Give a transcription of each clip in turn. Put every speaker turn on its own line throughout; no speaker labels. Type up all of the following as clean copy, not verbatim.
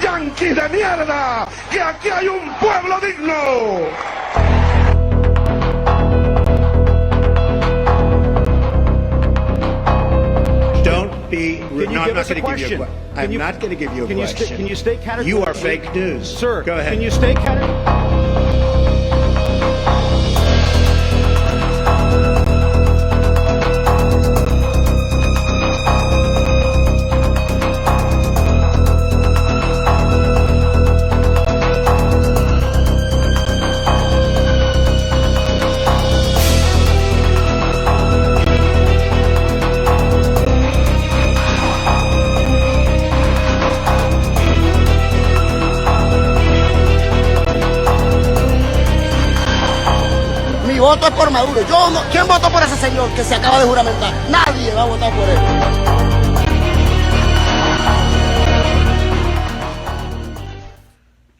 yanquis de mierda, que aquí hay un pueblo digno.
No, I'm not going to give you a question. I'm not going to give you a question.
Can you stay categorically?
You are fake news.
Sir,
go ahead.
Can you stay categorically?
Voto es por Maduro. Yo no, ¿quién votó por ese señor que se acaba de juramentar? Nadie va a votar por él.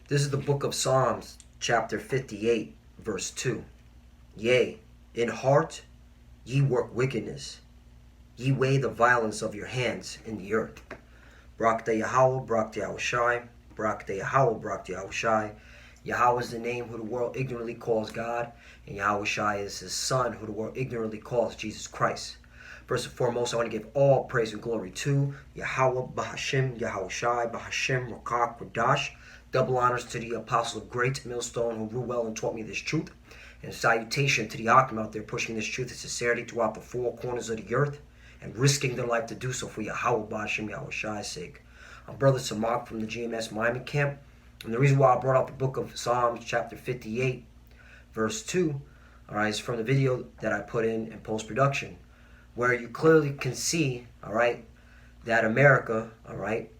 This is the book of Psalms, chapter 58, verse 2. Yea, in heart ye work wickedness. Ye weigh the violence of your hands in the earth. Barak de Yahweh, Barak de Yahushai, Barak de Yahweh, Barak de Yahushai. Yahweh is the name who the world ignorantly calls God, and Yahushai is his son who the world ignorantly calls Jesus Christ. First and foremost, I want to give all praise and glory to Yahweh, Bahashim, Yahushai, Bahashim, Rakak, Radash. Double honors to the apostle of great millstone who ruled well and taught me this truth. And salutation to the Akim out there pushing this truth and sincerity throughout the four corners of the earth and risking their life to do so for Yahweh, Bahashim, Yahushai's sake. I'm Brother Samak from the GMS Miami camp. And the reason why I brought out the book of Psalms, chapter 58, verse 2, all right, is from the video that I put in post-production, where you clearly can see, all right, that America, all right,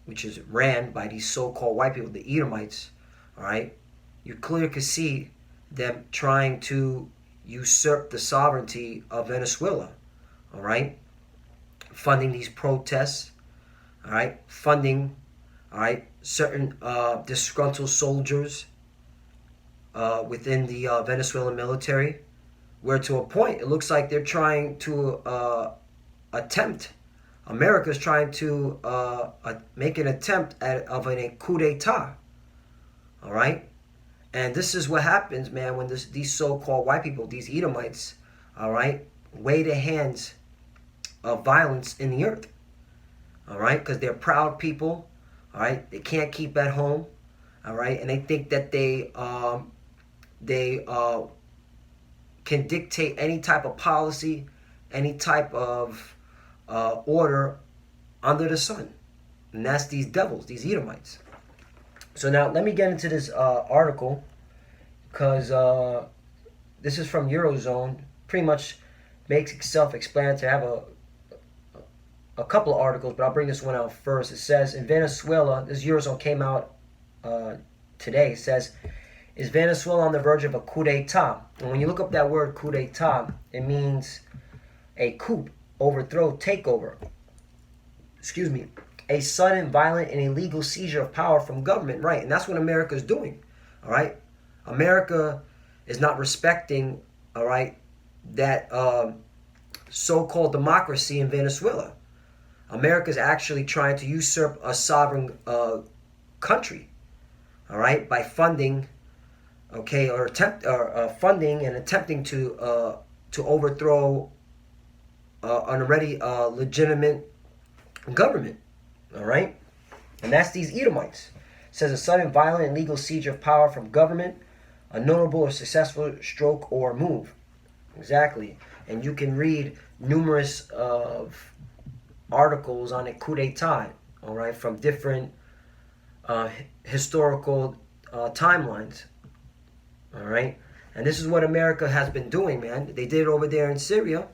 which is ran by these so-called white people, the Edomites, all right, you clearly can see them trying to usurp the sovereignty of Venezuela, all right, funding these protests, all right, funding, all right, certain disgruntled soldiers within the Venezuelan military, where to a point it looks like they're trying to America's trying to make an attempt of a coup d'etat, all right? And this is what happens, man, when these so-called white people, these Edomites, all right, weigh the hands of violence in the earth, all right? Because they're proud people. All right, they can't keep at home, all right, and they think that they can dictate any type of policy, any type of order under the sun, and that's these devils, these Edomites. So now let me get into this article, because this is from Eurozone. Pretty much makes it self-explanatory. I have a couple of articles, but I'll bring this one out first. It says, in Venezuela, this Eurozone came out today, it says, is Venezuela on the verge of a coup d'etat? And when you look up that word coup d'etat, it means a coup, overthrow, takeover. Excuse me. A sudden, violent, and illegal seizure of power from government, right? And that's what America is doing, all right? America is not respecting, all right, that so-called democracy in Venezuela. America is actually trying to usurp a sovereign country, all right, by funding, okay, or funding and attempting to overthrow an already legitimate government, all right, and that's these Edomites. It says a sudden, violent, and legal seizure of power from government, a notable or successful stroke or move, exactly, and you can read numerous of articles on a coup d'etat, all right, from different historical timelines, all right, and this is what America has been doing, man. They did it over there in Syria,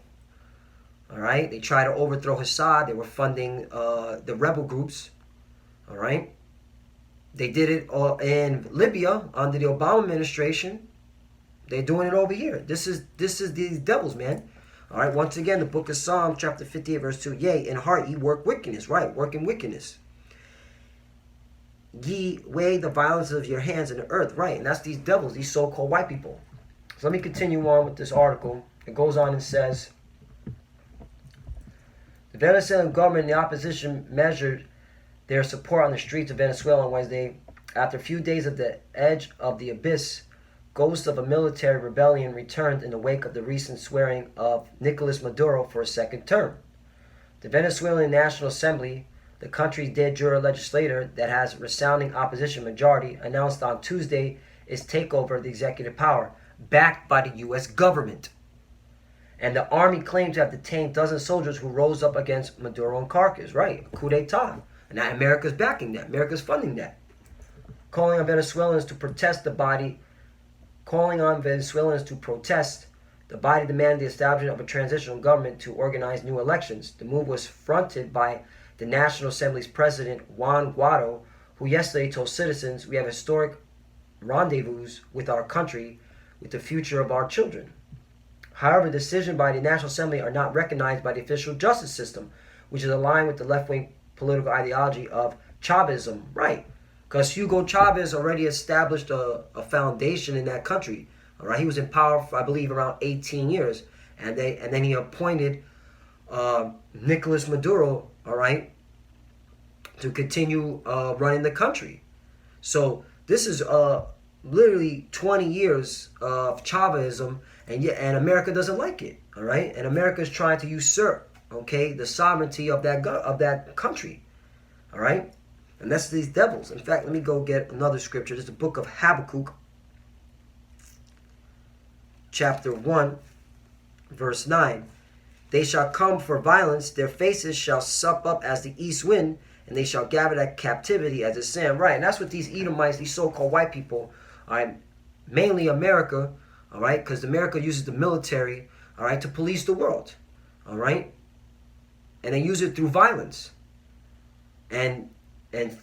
all right. They tried to overthrow Assad. They were funding the rebel groups, all right. They did it in Libya under the Obama administration. They're doing it over here. This is these devils, man. All right, once again, the book of Psalms, chapter 58, verse 2. Yea, in heart ye work wickedness, right, working wickedness. Ye weigh the violence of your hands in the earth, right, and that's these devils, these so-called white people. So let me continue on with this article. It goes on and says, the Venezuelan government and the opposition measured their support on the streets of Venezuela on Wednesday. After a few days at the edge of the abyss, ghosts of a military rebellion returned in the wake of the recent swearing of Nicolas Maduro for a second term. The Venezuelan National Assembly, the country's de jure legislature that has a resounding opposition majority, announced on Tuesday its takeover of the executive power, backed by the U.S. government. And the army claimed to have detained dozens of soldiers who rose up against Maduro and Caracas. Right, a coup d'etat. And now America's backing that. America's funding that. Calling on Venezuelans to protest, the body demanded the establishment of a transitional government to organize new elections. The move was fronted by the National Assembly's president, Juan Guaido, who yesterday told citizens, "We have historic rendezvous with our country, with the future of our children." However, decisions by the National Assembly are not recognized by the official justice system, which is aligned with the left-wing political ideology of Chavism. Right, because Hugo Chavez already established a foundation in that country. All right, he was in power for, I believe, around 18 years, and then he appointed Nicolas Maduro, all right, to continue running the country. So this is literally 20 years of Chavism, and America doesn't like it, all right? And America is trying to usurp, okay, the sovereignty of that country, all right? And that's these devils. In fact, let me go get another scripture. This is the book of Habakkuk, chapter 1, verse 9. They shall come for violence, their faces shall sup up as the east wind, and they shall gather that captivity as the sand. Right, and that's what these Edomites, these so-called white people, all right, mainly America, all right, because America uses the military, all right, to police the world, all right, and they use it through violence. And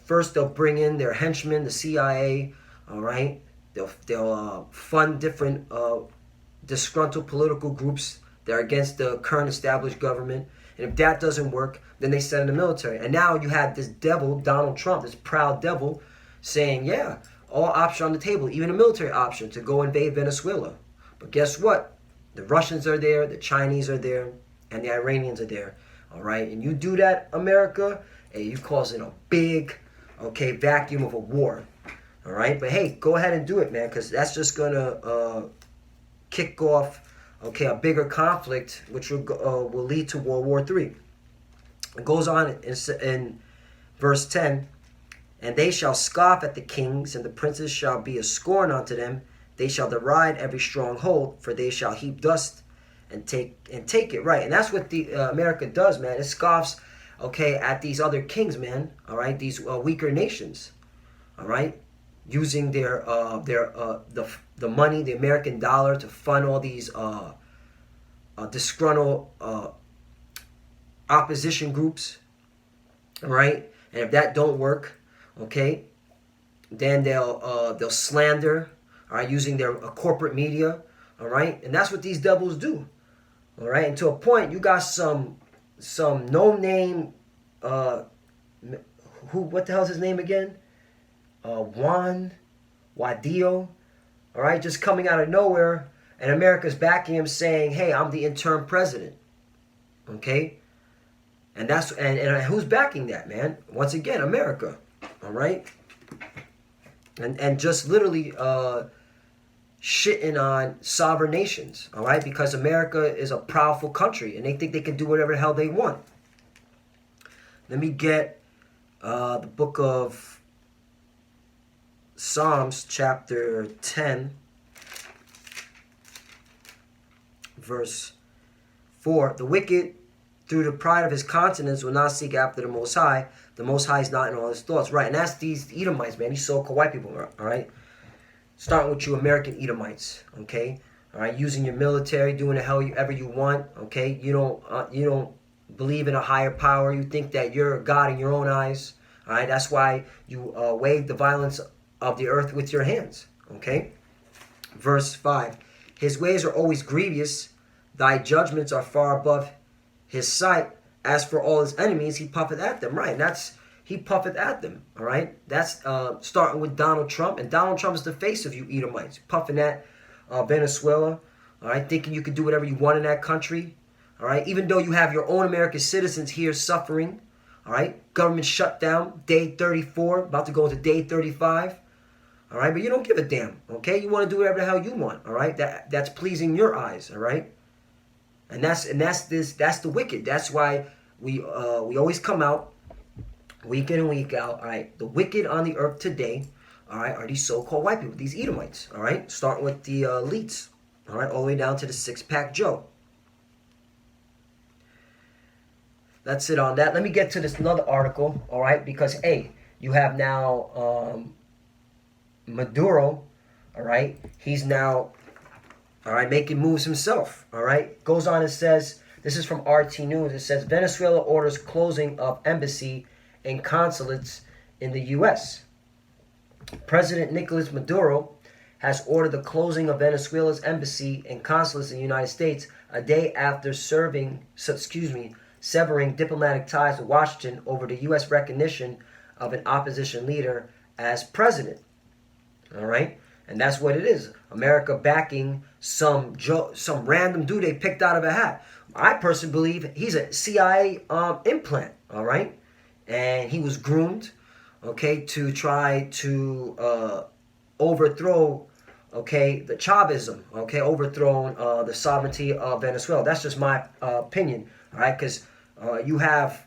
first they'll bring in their henchmen, the CIA, all right, they'll fund different disgruntled political groups that are against the current established government. And if that doesn't work, then they send in the military. And now you have this devil, Donald Trump, this proud devil, saying, yeah, all options on the table, even a military option to go invade Venezuela. But guess what? The Russians are there, the Chinese are there, and the Iranians are there. All right? And you do that, America, and you causing a big, okay, vacuum of a war. All right? But hey, go ahead and do it, man, because that's just going to kick off, okay, a bigger conflict, which will lead to World War III. It goes on in verse 10, and they shall scoff at the kings, and the princes shall be a scorn unto them. They shall deride every stronghold, for they shall heap dust and take it. Right, and that's what the America does, man. It scoffs, okay, at these other kings, man. All right, these weaker nations. All right, using the money, the American dollar, to fund all these disgruntled opposition groups, all right? And if that don't work, okay, then they'll slander, all right, using their corporate media, all right? And that's what these devils do, all right? And to a point, you got some no-name, what the hell's his name again? Juan Guaido, all right, just coming out of nowhere, and America's backing him, saying, hey, I'm the interim president, okay? And that's and who's backing that, man? Once again, America, all right? And just literally shitting on sovereign nations, all right? Because America is a powerful country, and they think they can do whatever the hell they want. Let me get the book of Psalms, chapter 10, verse 4. The wicked, through the pride of his countenance, will not seek after the Most High. The Most High is not in all his thoughts. Right, and that's these Edomites, man. These so-called white people, all right? Starting with you American Edomites, okay? All right, using your military, doing the hell ever you want, okay? You don't believe in a higher power. You think that you're a God in your own eyes, all right? That's why you wave the violence of the earth with your hands, okay? Verse 5. His ways are always grievous. Thy judgments are far above his sight. As for all his enemies, he puffeth at them. Right, he puffeth at them, all right? That's starting with Donald Trump. And Donald Trump is the face of you Edomites. Puffing at Venezuela, all right? Thinking you can do whatever you want in that country, all right? Even though you have your own American citizens here suffering, All right, government shutdown, day 34, about to go into day 35. All right, but you don't give a damn. Okay, you want to do whatever the hell you want. All right, that's pleasing your eyes. All right, and that's the wicked. That's why we always come out week in and week out. All right, the wicked on the earth today, all right, are these so-called white people, these Edomites. All right, starting with the elites. All right, all the way down to the six-pack Joe. That's it on that. Let me get to this another article, all right, because, hey, you have now Maduro, all right, he's now, all right, making moves himself, all right. Goes on and says, this is from RT News, it says, Venezuela orders closing of embassy and consulates in the U.S. President Nicolas Maduro has ordered the closing of Venezuela's embassy and consulates in the United States a day after severing diplomatic ties with Washington over the U.S. recognition of an opposition leader as president. All right? And that's what it is. America backing some random dude they picked out of a hat. I personally believe he's a CIA implant. All right? And he was groomed, okay, to try to overthrow, okay, the Chavism, okay, overthrowing the sovereignty of Venezuela. That's just my opinion, all right, because you have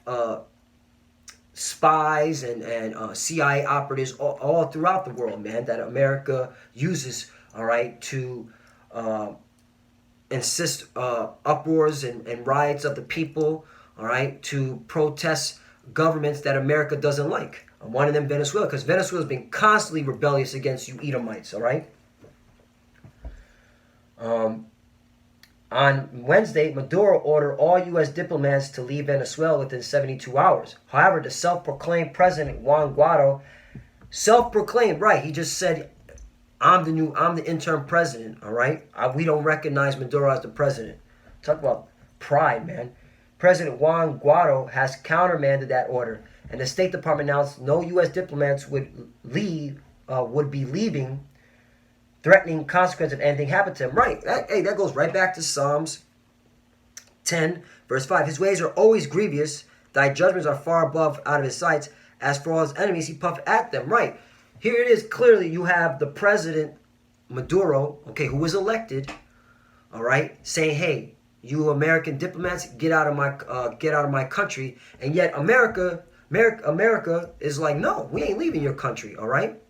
spies and CIA operatives all throughout the world, man, that America uses, all right, to insist uproars and riots of the people, all right, to protest governments that America doesn't like. One of them, Venezuela, because Venezuela's been constantly rebellious against you Edomites, all right? On Wednesday, Maduro ordered all U.S. diplomats to leave Venezuela within 72 hours. However, the self-proclaimed president, Juan Guaido, self-proclaimed, right, he just said, I'm the interim president, all right? We don't recognize Maduro as the president. Talk about pride, man. President Juan Guaido has countermanded that order, and the State Department announced no U.S. diplomats would be leaving, threatening consequence if anything happened to him. Right. That goes right back to Psalms 10, verse 5. His ways are always grievous. Thy judgments are far above out of his sights. As for all his enemies, he puffed at them. Right. Here it is. Clearly, you have the president, Maduro, okay, who was elected, all right, saying, hey, you American diplomats, get out of my country. And yet America is like, no, we ain't leaving your country, all right?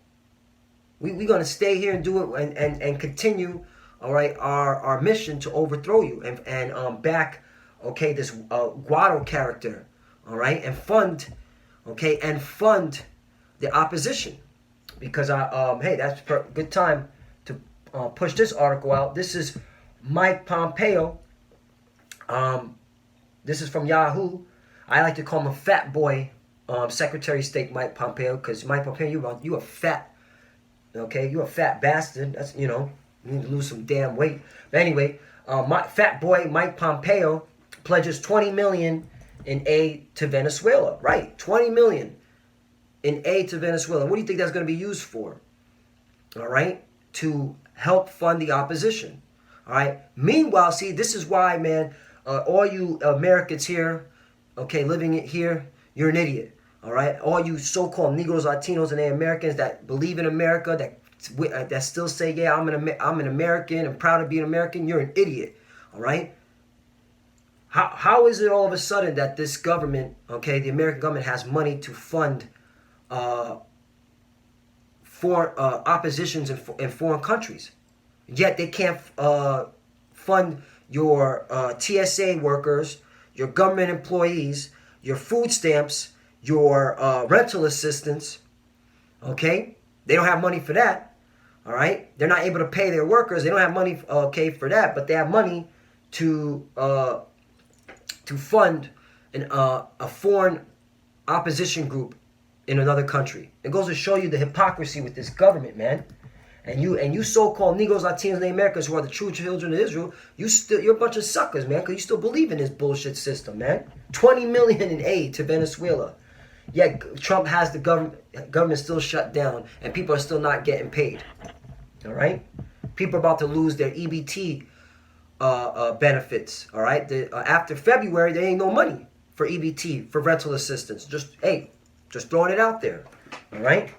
We're going to stay here and do it and continue, all right, our mission to overthrow you and back, okay, this Guaido character, all right, and fund the opposition. Because, hey, that's a good time to push this article out. This is Mike Pompeo. This is from Yahoo. I like to call him a fat boy, Secretary of State Mike Pompeo, because Mike Pompeo, you a fat, okay, you a fat bastard. That's, you need to lose some damn weight. But anyway, my fat boy Mike Pompeo pledges $20 million in aid to Venezuela. Right, $20 million in aid to Venezuela. What do you think that's going to be used for? All right, to help fund the opposition. All right. Meanwhile, see, this is why, man. All you Americans here, okay, living here, you're an idiot, all right? All you so-called Negroes, Latinos, and Americans that believe in America, that still say, yeah, I'm an American, I'm proud to be an American, you're an idiot, all right? How is it all of a sudden that this government, okay, the American government has money to fund oppositions in foreign countries, yet they can't fund your TSA workers, your government employees, your food stamps, your rental assistance, okay? They don't have money for that, all right? They're not able to pay their workers. They don't have money, okay, for that, but they have money to fund a foreign opposition group in another country. It goes to show you the hypocrisy with this government, man. And you so-called Negroes, Latinos, and Americans who are the true children of Israel, you're a bunch of suckers, man, because you still believe in this bullshit system, man. $20 million in aid to Venezuela. Yet Trump has the government still shut down, and people are still not getting paid. All right? People are about to lose their EBT benefits, all right? After February, there ain't no money. for EBT, for rental assistance. Just throwing it out there. All right?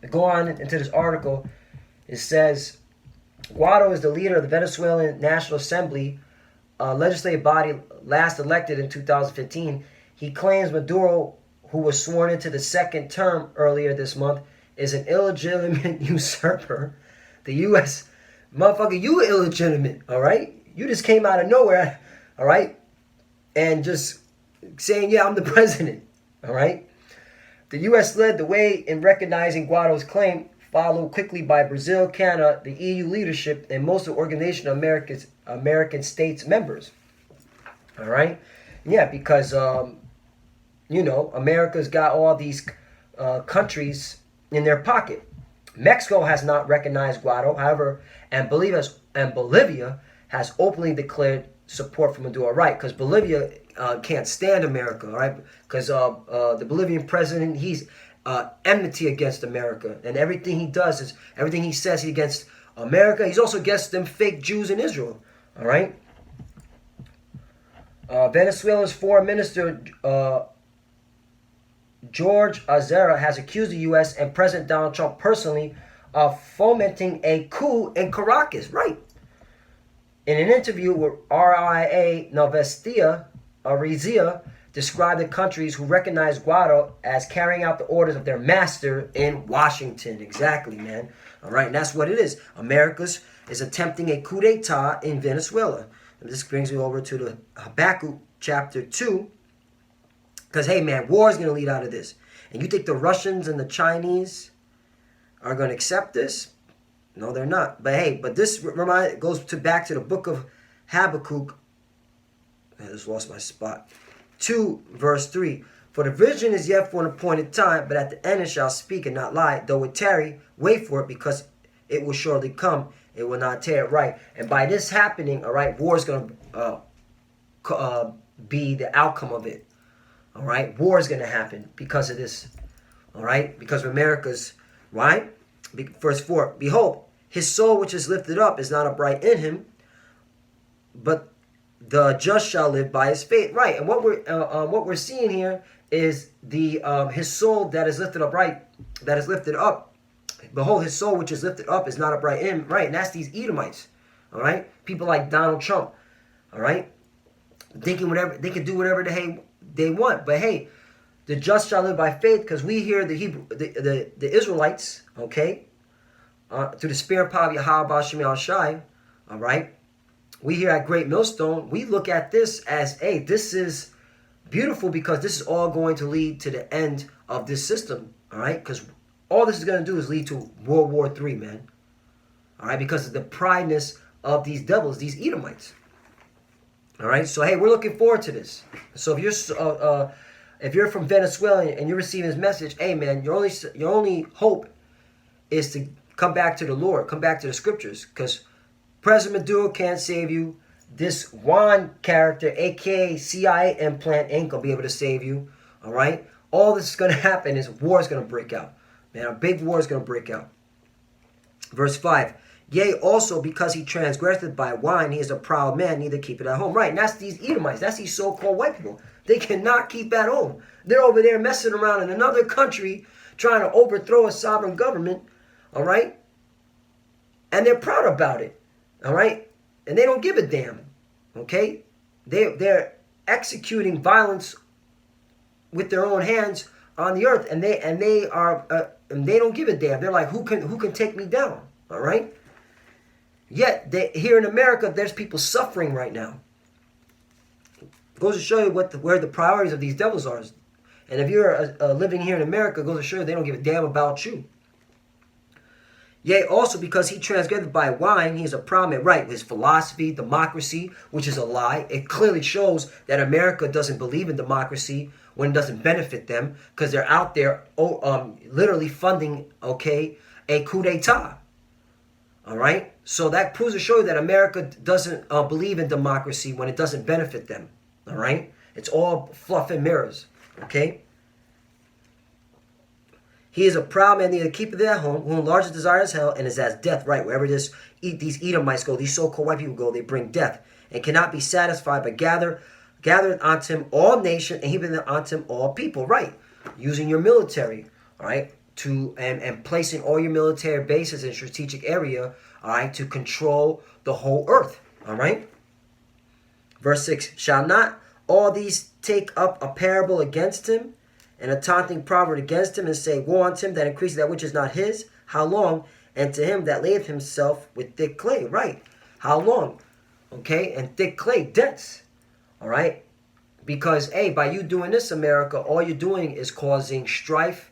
To go on into this article, it says, Guaido is the leader of the Venezuelan National Assembly, legislative body last elected in 2015. He claims Maduro, who was sworn into the second term earlier this month, is an illegitimate usurper. The U.S. Motherfucker, you illegitimate, all right? You just came out of nowhere, all right? And just saying, yeah, I'm the president, all right? The U.S. led the way in recognizing Guaido's claim, followed quickly by Brazil, Canada, the EU leadership, and most of the Organization of American States members. All right? Yeah, because, you know, America's got all these countries in their pocket. Mexico has not recognized Guaido, however, and Bolivia has openly declared support for Maduro. Right, because Bolivia can't stand America, all right? Because the Bolivian president, he's enmity against America, and everything he does is, everything he says, he's against America. He's also against them fake Jews in Israel, all right? Venezuela's foreign minister George Azera has accused the U.S. and President Donald Trump personally of fomenting a coup in Caracas. Right. In an interview with RIA Novestia, Arizia described the countries who recognized Guaido as carrying out the orders of their master in Washington. Exactly, man. All right, and that's what it is. America's is attempting a coup d'etat in Venezuela. And this brings me over to the Habakkuk chapter 2. Because, hey, man, war is going to lead out of this. And you think the Russians and the Chinese are going to accept this? No, they're not. But, hey, but this goes back to the book of Habakkuk. I just lost my spot. 2, verse 3. For the vision is yet for an appointed time, but at the end it shall speak and not lie. Though it tarry, wait for it, because it will surely come. It will not tarry. Right. And by this happening, all right, war is going to be the outcome of it. All right, war is going to happen because of this. All right, because of America's, right? Verse 4, behold, his soul which is lifted up is not upright in him, but the just shall live by his faith. Right, and what we're seeing here is the his soul that is lifted up, right? That is lifted up. Behold, his soul which is lifted up is not upright in him. Right, and that's these Edomites. All right, people like Donald Trump. All right, thinking whatever they can do, whatever they want. But hey, the just shall live by faith, because we hear the Israelites, okay, through the spirit and power of Yahweh Ba'Shem Yahushai, all right, we here at Great Millstone, we look at this as, hey, this is beautiful, because this is all going to lead to the end of this system, all right, because all this is going to do is lead to World War III, man, all right, because of the prideness of these devils, these Edomites. All right, so hey, we're looking forward to this. So if you're from Venezuela and you're receiving this message, hey man, your only hope is to come back to the Lord, come back to the scriptures, because President Maduro can't save you. This Juan character, aka CIA implant, ain't gonna be able to save you. All right, all this is gonna happen is war is gonna break out, man. A big war is gonna break out. Verse 5. Yea, also because he transgressed by wine, he is a proud man, neither keep it at home. Right, and that's these Edomites. That's these so-called white people. They cannot keep at home. They're over there messing around in another country, trying to overthrow a sovereign government, all right? And they're proud about it, all right? And they don't give a damn, okay? They're executing violence with their own hands on the earth, and they don't give a damn. They're like, who can take me down, all right? Yet, here in America, there's people suffering right now. It goes to show you where the priorities of these devils are. And if you're living here in America, it goes to show you they don't give a damn about you. Yea, also because he transgressed by wine, he is a proud man. Right, his philosophy, democracy, which is a lie. It clearly shows that America doesn't believe in democracy when it doesn't benefit them, because they're out there literally funding, okay, a coup d'etat. All right? So that proves to show you that America doesn't believe in democracy when it doesn't benefit them. All right? It's all fluff and mirrors. Okay? He is a proud man, neither keepeth it at home, whom largest desire is hell, and is as death. Right? Wherever these Edomites go, these so-called white people go, they bring death, and cannot be satisfied, but gather gathereth unto him all nations, and he bringeth unto him all people. Right, using your military, all right, to and placing all your military bases in strategic area, all right, to control the whole earth. All right. Verse 6, shall not all these take up a parable against him, and a taunting proverb against him, and say, woe unto him that increaseth that which is not his? How long? And to him that layeth himself with thick clay. Right. How long? Okay, and thick clay, debts. All right. Because, hey, by you doing this, America, all you're doing is causing strife,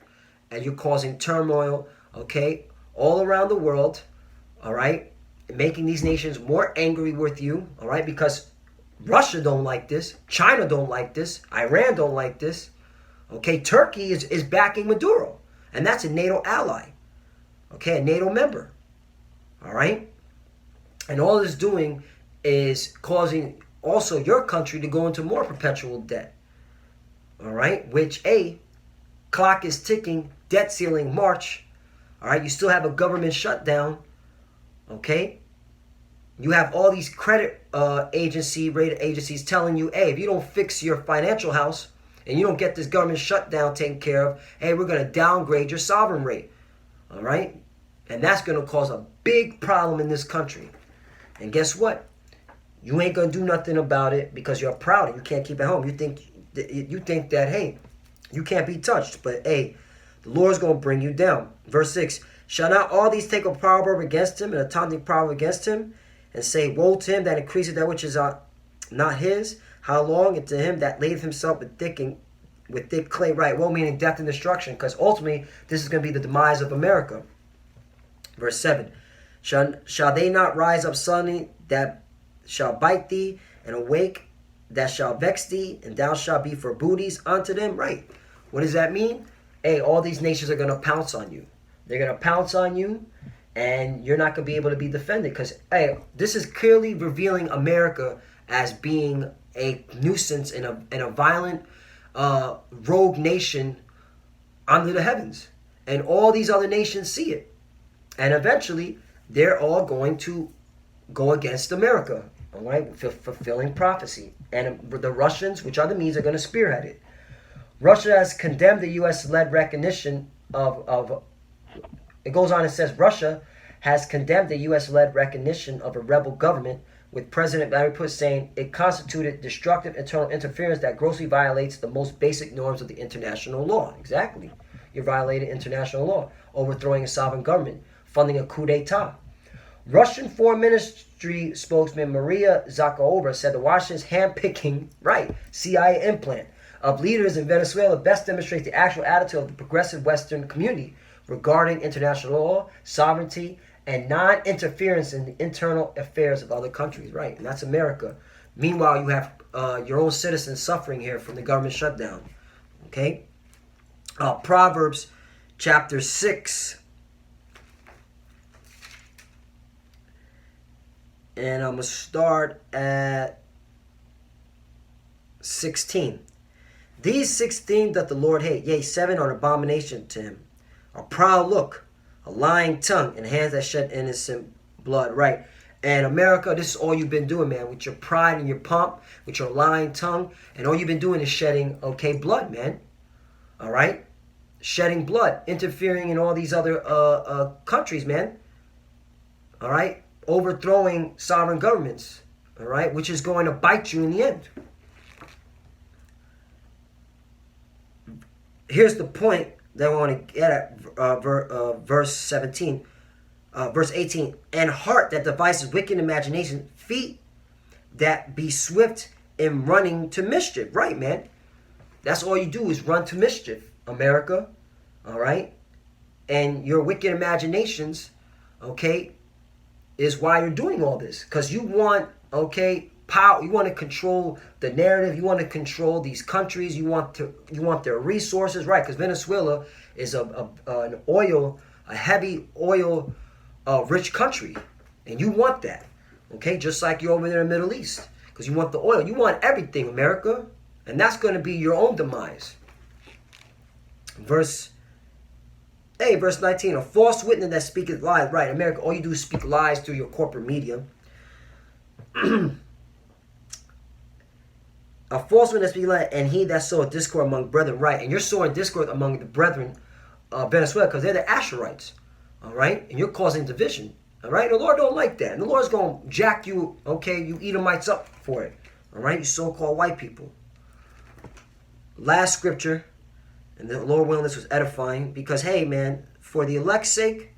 and you're causing turmoil, okay, all around the world, all right, making these nations more angry with you, all right, because Russia don't like this, China don't like this, Iran don't like this, okay, Turkey is backing Maduro, and that's a NATO ally, okay, a NATO member, all right, and all it's doing is causing also your country to go into more perpetual debt, all right, which, clock is ticking, debt ceiling March, all right, you still have a government shutdown, okay, you have all these credit rated agencies telling you, hey, if you don't fix your financial house and you don't get this government shutdown taken care of, hey, we're going to downgrade your sovereign rate, all right, and that's going to cause a big problem in this country, and guess what? You ain't going to do nothing about it because you're proud and you can't keep it home. You think that, hey, you can't be touched, but hey, the Lord's going to bring you down. Verse 6, shall not all these take a proverb against him, and a taunting proverb against him, and say, woe to him that increaseth that which is not his? How long? And to him that layeth himself with thick clay. Right, woe meaning death and destruction, because ultimately this is going to be the demise of America. Verse 7, shall they not rise up suddenly that shall bite thee, and awake that shall vex thee, and thou shalt be for booties unto them? Right. What does that mean? Hey, all these nations are going to pounce on you. They're going to pounce on you, and you're not going to be able to be defended. Because, hey, this is clearly revealing America as being a nuisance and a violent rogue nation under the heavens. And all these other nations see it. And eventually, they're all going to go against America, all right, fulfilling prophecy. And the Russians, which are the Medes, are going to spearhead it. Russia has condemned the U.S.-led recognition of it goes on and says, Russia has condemned the U.S.-led recognition of a rebel government, with President Vladimir Putin saying it constituted destructive internal interference that grossly violates the most basic norms of the international law. Exactly. You're violating international law, overthrowing a sovereign government, funding a coup d'etat. Russian Foreign Ministry spokesman Maria Zakharova said the Washington's handpicking, right, CIA implant of leaders in Venezuela best demonstrates the actual attitude of the progressive Western community regarding international law, sovereignty, and non-interference in the internal affairs of other countries, right? And that's America. Meanwhile, you have your own citizens suffering here from the government shutdown, okay? Proverbs chapter 6. And I'm going to start at 16. These 16 doth the Lord hate, yea, 7 are an abomination to him. A proud look, a lying tongue, and hands that shed innocent blood. Right. And America, this is all you've been doing, man, with your pride and your pomp, with your lying tongue. And all you've been doing is shedding, blood, man. All right? Shedding blood, interfering in all these other countries, man. All right? Overthrowing sovereign governments. All right? Which is going to bite you in the end. Here's the point that I want to get at, verse 17. Verse 18. And heart that devises wicked imagination, feet that be swift in running to mischief. Right, man? That's all you do is run to mischief, America. All right? And your wicked imaginations, okay, is why you're doing all this. Because you want, power. You want to control the narrative. You want to control these countries. You want their resources, right? Because Venezuela is a heavy oil rich country, and you want that, okay? Just like you're over there in the Middle East, because you want the oil. You want everything, America, and that's going to be your own demise. Verse 19, a false witness that speaketh lies. Right, America, all you do is speak lies through your corporate media. A false witness be let, and he that soweth discord among brethren, right? And you're sowing discord among the brethren of Venezuela because they're the Asherites, all right? And you're causing division, all right? The Lord don't like that. And the Lord's going to jack you, okay, you Edomites up for it, all right? You so-called white people. Last scripture, and the Lord willing, this was edifying because, hey, man, for the elect's sake,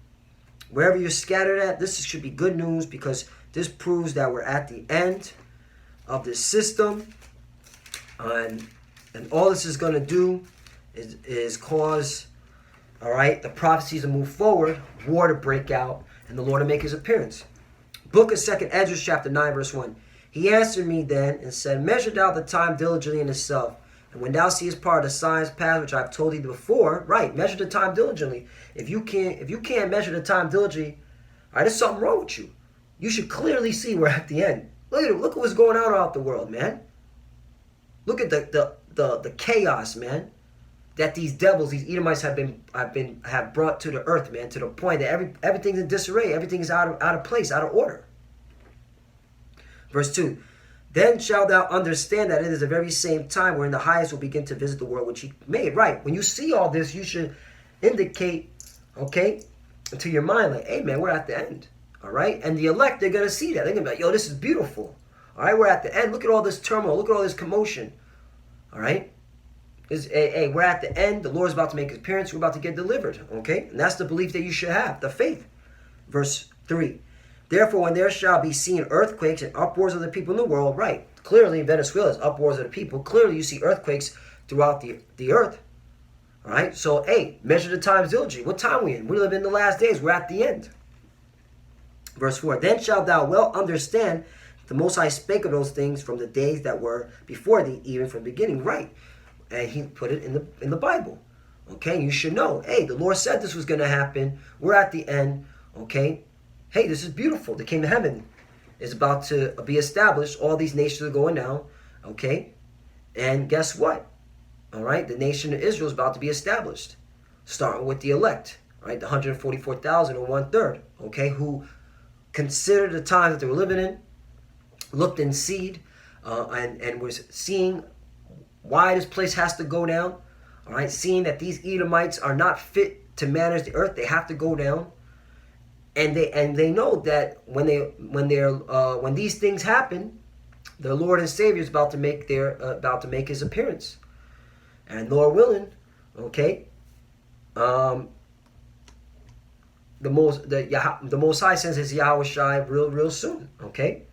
wherever you're scattered at, this should be good news because this proves that we're at the end of this system. And all this is going to do is cause, all right, the prophecies to move forward, war to break out, and the Lord to make his appearance. Book of 2nd Ezra, chapter 9, verse 1. He answered me then and said, measure thou the time diligently in itself. And when thou seest part of the signs past, which I've told thee before, right, measure the time diligently. If you can't measure the time diligently, all right, there's something wrong with you. You should clearly see we're at the end. Look at what's going on out the world, man. Look at the chaos, man, that these devils, these Edomites have brought to the earth, man, to the point that everything's in disarray, everything is out of place, out of order. Verse 2. Then shalt thou understand that it is the very same time wherein the highest will begin to visit the world which he made. Right. When you see all this, you should indicate, okay, to your mind, like, hey, man, we're at the end. All right. And the elect, they're going to see that. They're going to be like, yo, this is beautiful. All right. We're at the end. Look at all this turmoil. Look at all this commotion. All right. Hey, we're at the end. The Lord's about to make his appearance. We're about to get delivered. Okay. And that's the belief that you should have, the faith. Verse 3. Therefore, when there shall be seen earthquakes and upwards of the people in the world, right? Clearly, Venezuela is upwards of the people. Clearly, you see earthquakes throughout the earth. All right? So, hey, measure the times diligently. What time are we in? We live in the last days. We're at the end. Verse 4. Then shalt thou well understand the Most High spake of those things from the days that were before thee, even from the beginning. Right. And he put it in the Bible. Okay? You should know. Hey, the Lord said this was going to happen. We're at the end. Okay? Hey, this is beautiful. The kingdom of heaven is about to be established. All these nations are going down. Okay? And guess what? All right? The nation of Israel is about to be established. Starting with the elect. Right? The 144,000 or 1/3. Okay? Who considered the time that they were living in. Looked and seed. And was seeing why this place has to go down. All right? Seeing that these Edomites are not fit to manage the earth. They have to go down. And they know that when these things happen, their Lord and Savior is about to make his appearance, and Lord willing, okay, the Most High sends his Yahweh Shai real soon, okay,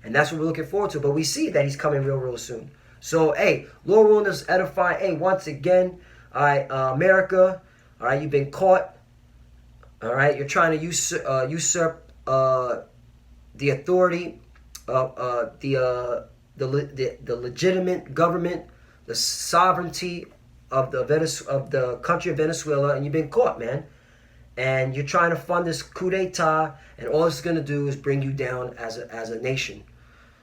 and that's what we're looking forward to. But we see that he's coming real soon. So hey, Lord willing, us edify. Hey, once again, all right, America, all right, you've been caught. All right, you're trying to usurp the authority of the legitimate government, the sovereignty of the country of Venezuela, and you've been caught, man. And you're trying to fund this coup d'état, and all it's going to do is bring you down as a nation.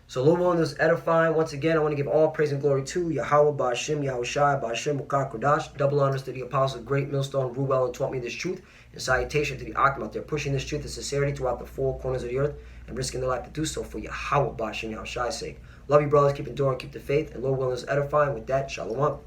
So Lord willing, this edifying. Once again, I want to give all praise and glory to Yahweh, Ba'Hashem, Yahweh Shai, Ba'Hashem, Mukah, Kodash. Double honors to the apostles, great millstone, who well and taught me this truth. And salutation to the Akim out there, pushing this truth and sincerity throughout the four corners of the earth and risking their life to do so for Yahweh, Ba'Hashem, Yahweh Shai's sake. Love you, brothers. Keep enduring, keep the faith. And Lord willing, this edifying. With that, shalom.